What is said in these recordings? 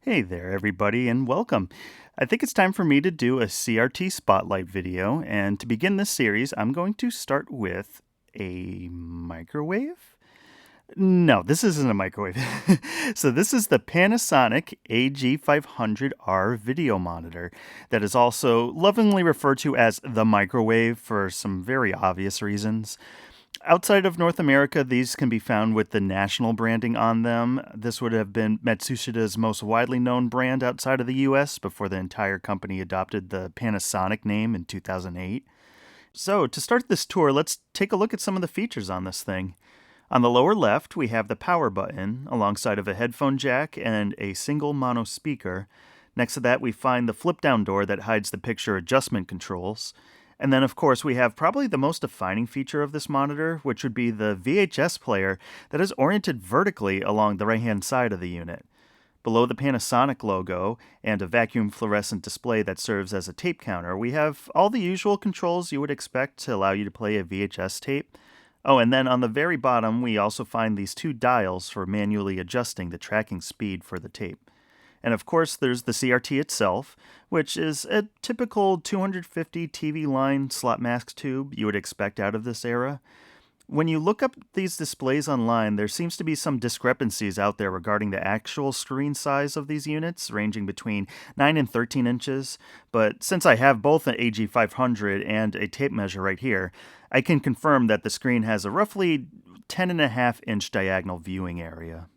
Hey there, everybody, and welcome. I think it's time for me to do a CRT spotlight video, and to begin this series, I'm going to start with a microwave? No, this isn't a microwave. So this is the Panasonic AG-500R video monitor that is also lovingly referred to as the microwave for some very obvious reasons. Outside of North America, these can be found with the national branding on them. This would have been Matsushida's most widely known brand outside of the US before the entire company adopted the Panasonic name in 2008. So, to start this tour, let's take a look at some of the features on this thing. On the lower left, we have the power button alongside of a headphone jack and a single mono speaker. Next to that, we find the flip down door that hides the picture adjustment controls. And then, of course, we have probably the most defining feature of this monitor, which would be the VHS player that is oriented vertically along the right-hand side of the unit. Below the Panasonic logo and a vacuum fluorescent display that serves as a tape counter, we have all the usual controls you would expect to allow you to play a VHS tape. Oh, and then on the very bottom, we also find these two dials for manually adjusting the tracking speed for the tape. And of course, there's the CRT itself, which is a typical 250 TV line slot mask tube you would expect out of this era. When you look up these displays online, there seems to be some discrepancies out there regarding the actual screen size of these units, ranging between 9 and 13 inches. But since I have both an AG500 and a tape measure right here, I can confirm that the screen has a roughly 10.5-inch diagonal viewing area.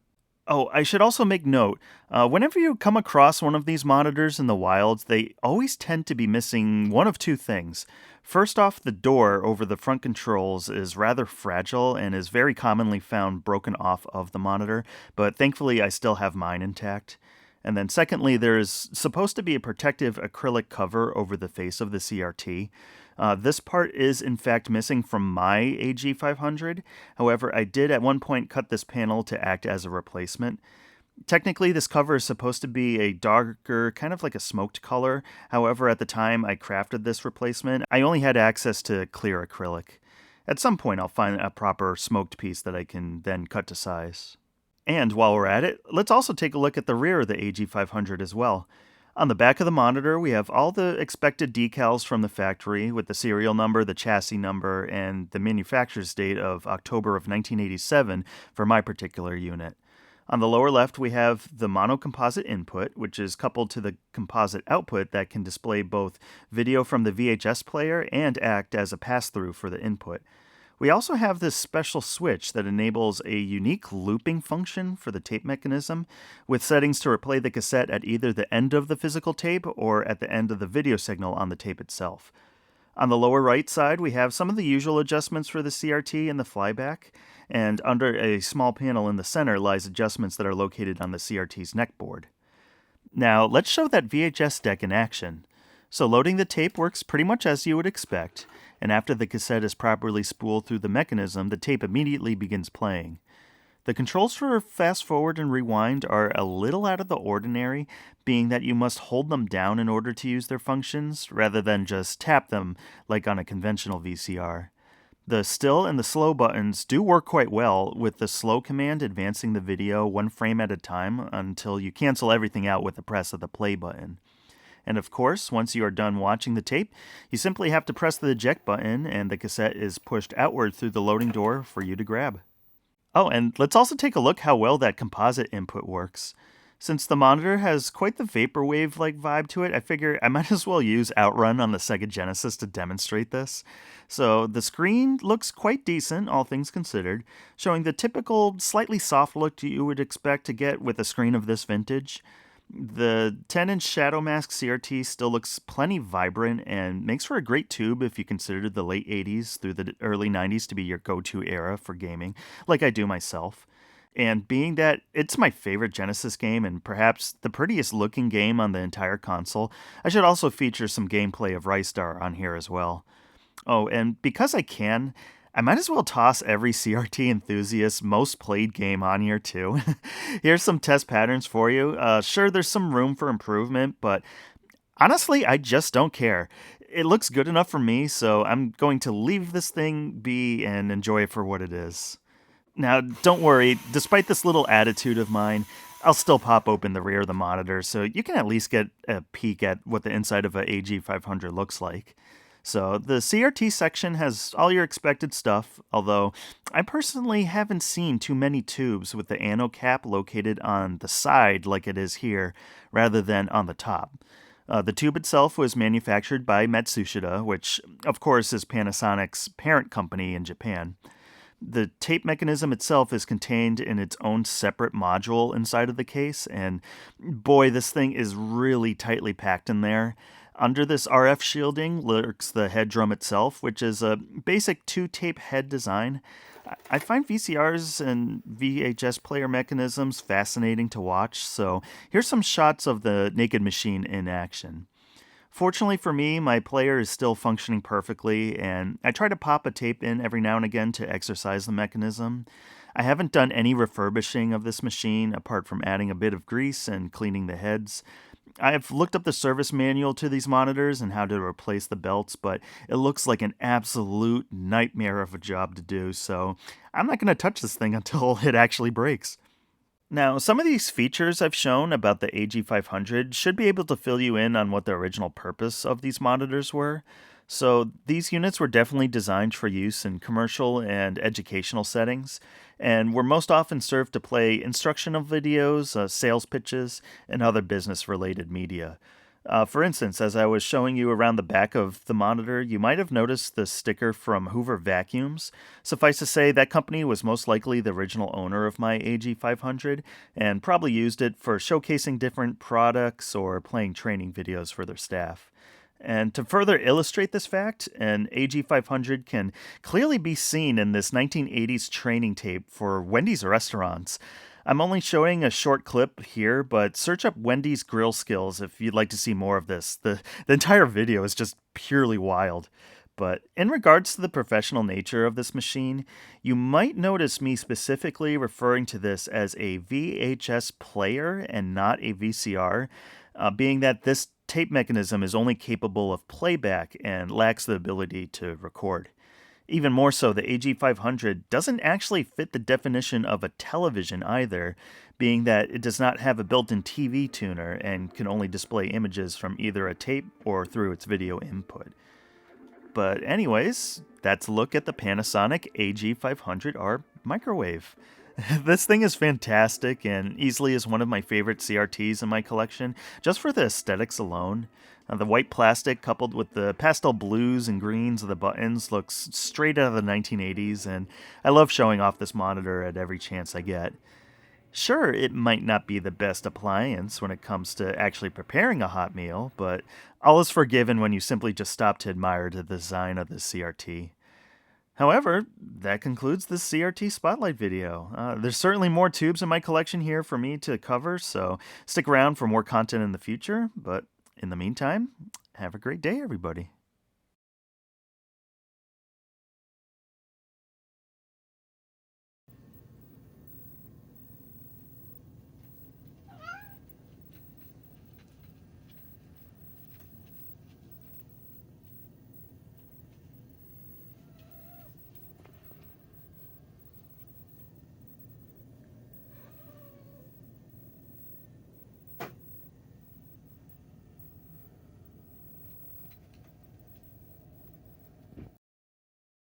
Oh, I should also make note, whenever you come across one of these monitors in the wild, they always tend to be missing one of two things. First off, the door over the front controls is rather fragile and is very commonly found broken off of the monitor, but thankfully I still have mine intact. And then secondly, there is supposed to be a protective acrylic cover over the face of the CRT. This part is in fact missing from my AG500. However, I did at one point cut this panel to act as a replacement. Technically, this cover is supposed to be a darker, kind of like a smoked color. However, at the time I crafted this replacement, I only had access to clear acrylic. At some point, I'll find a proper smoked piece that I can then cut to size. And while we're at it, let's also take a look at the rear of the AG500 as well. On the back of the monitor, we have all the expected decals from the factory with the serial number, the chassis number, and the manufacturer's date of October of 1987 for my particular unit. On the lower left, we have the monocomposite input, which is coupled to the composite output that can display both video from the VHS player and act as a pass-through for the input. We also have this special switch that enables a unique looping function for the tape mechanism, with settings to replay the cassette at either the end of the physical tape or at the end of the video signal on the tape itself. On the lower right side, we have some of the usual adjustments for the CRT and the flyback, and under a small panel in the center lies adjustments that are located on the CRT's neckboard. Now, let's show that VHS deck in action. So loading the tape works pretty much as you would expect, and after the cassette is properly spooled through the mechanism, the tape immediately begins playing. The controls for fast forward and rewind are a little out of the ordinary, being that you must hold them down in order to use their functions, rather than just tap them like on a conventional VCR. The still and the slow buttons do work quite well, with the slow command advancing the video one frame at a time until you cancel everything out with the press of the play button. And of course, once you are done watching the tape, you simply have to press the eject button and the cassette is pushed outward through the loading door for you to grab. Oh, and let's also take a look how well that composite input works. Since the monitor has quite the vaporwave-like vibe to it, I figure I might as well use Outrun on the Sega Genesis to demonstrate this. So the screen looks quite decent, all things considered, showing the typical slightly soft look you would expect to get with a screen of this vintage. The 10-inch Shadow Mask CRT still looks plenty vibrant and makes for a great tube if you consider the late 80s through the early 90s to be your go-to era for gaming, like I do myself. And being that it's my favorite Genesis game and perhaps the prettiest looking game on the entire console, I should also feature some gameplay of Ristar on here as well. Oh, and because I can, I might as well toss every CRT enthusiast's most played game on here too. Here's some test patterns for you. Sure, there's some room for improvement, but honestly, I just don't care. It looks good enough for me, so I'm going to leave this thing be and enjoy it for what it is. Now, don't worry, despite this little attitude of mine, I'll still pop open the rear of the monitor so you can at least get a peek at what the inside of a AG-500 looks like. So, the CRT section has all your expected stuff, although I personally haven't seen too many tubes with the anode cap located on the side like it is here, rather than on the top. The tube itself was manufactured by Matsushita, which, of course, is Panasonic's parent company in Japan. The tape mechanism itself is contained in its own separate module inside of the case, and boy, this thing is really tightly packed in there. Under this RF shielding lurks the head drum itself, which is a basic two-tape head design. I find VCRs and VHS player mechanisms fascinating to watch, so here's some shots of the naked machine in action. Fortunately for me, my player is still functioning perfectly, and I try to pop a tape in every now and again to exercise the mechanism. I haven't done any refurbishing of this machine apart from adding a bit of grease and cleaning the heads. I've looked up the service manual to these monitors and how to replace the belts, but it looks like an absolute nightmare of a job to do, so I'm not going to touch this thing until it actually breaks. Now, some of these features I've shown about the AG500 should be able to fill you in on what the original purpose of these monitors were. So, these units were definitely designed for use in commercial and educational settings, and were most often served to play instructional videos, sales pitches, and other business related media. For instance, as I was showing you around the back of the monitor, you might have noticed the sticker from Hoover Vacuums. Suffice to say, that company was most likely the original owner of my AG500 and probably used it for showcasing different products or playing training videos for their staff. And to further illustrate this fact, an AG500 can clearly be seen in this 1980s training tape for Wendy's restaurants. I'm only showing a short clip here, but search up Wendy's grill skills if you'd like to see more of this. The entire video is just purely wild. But in regards to the professional nature of this machine, you might notice me specifically referring to this as a VHS player and not a VCR, being that this tape mechanism is only capable of playback and lacks the ability to record. Even more so, the AG500 doesn't actually fit the definition of a television either, being that it does not have a built-in TV tuner and can only display images from either a tape or through its video input. But anyways, that's a look at the Panasonic AG-500R microwave. This thing is fantastic and easily is one of my favorite CRTs in my collection, just for the aesthetics alone. The white plastic coupled with the pastel blues and greens of the buttons looks straight out of the 1980s, and I love showing off this monitor at every chance I get. Sure, it might not be the best appliance when it comes to actually preparing a hot meal, but all is forgiven when you simply just stop to admire the design of this CRT. However, that concludes this CRT Spotlight video. There's certainly more tubes in my collection here for me to cover, so stick around for more content in the future, but in the meantime, have a great day, everybody.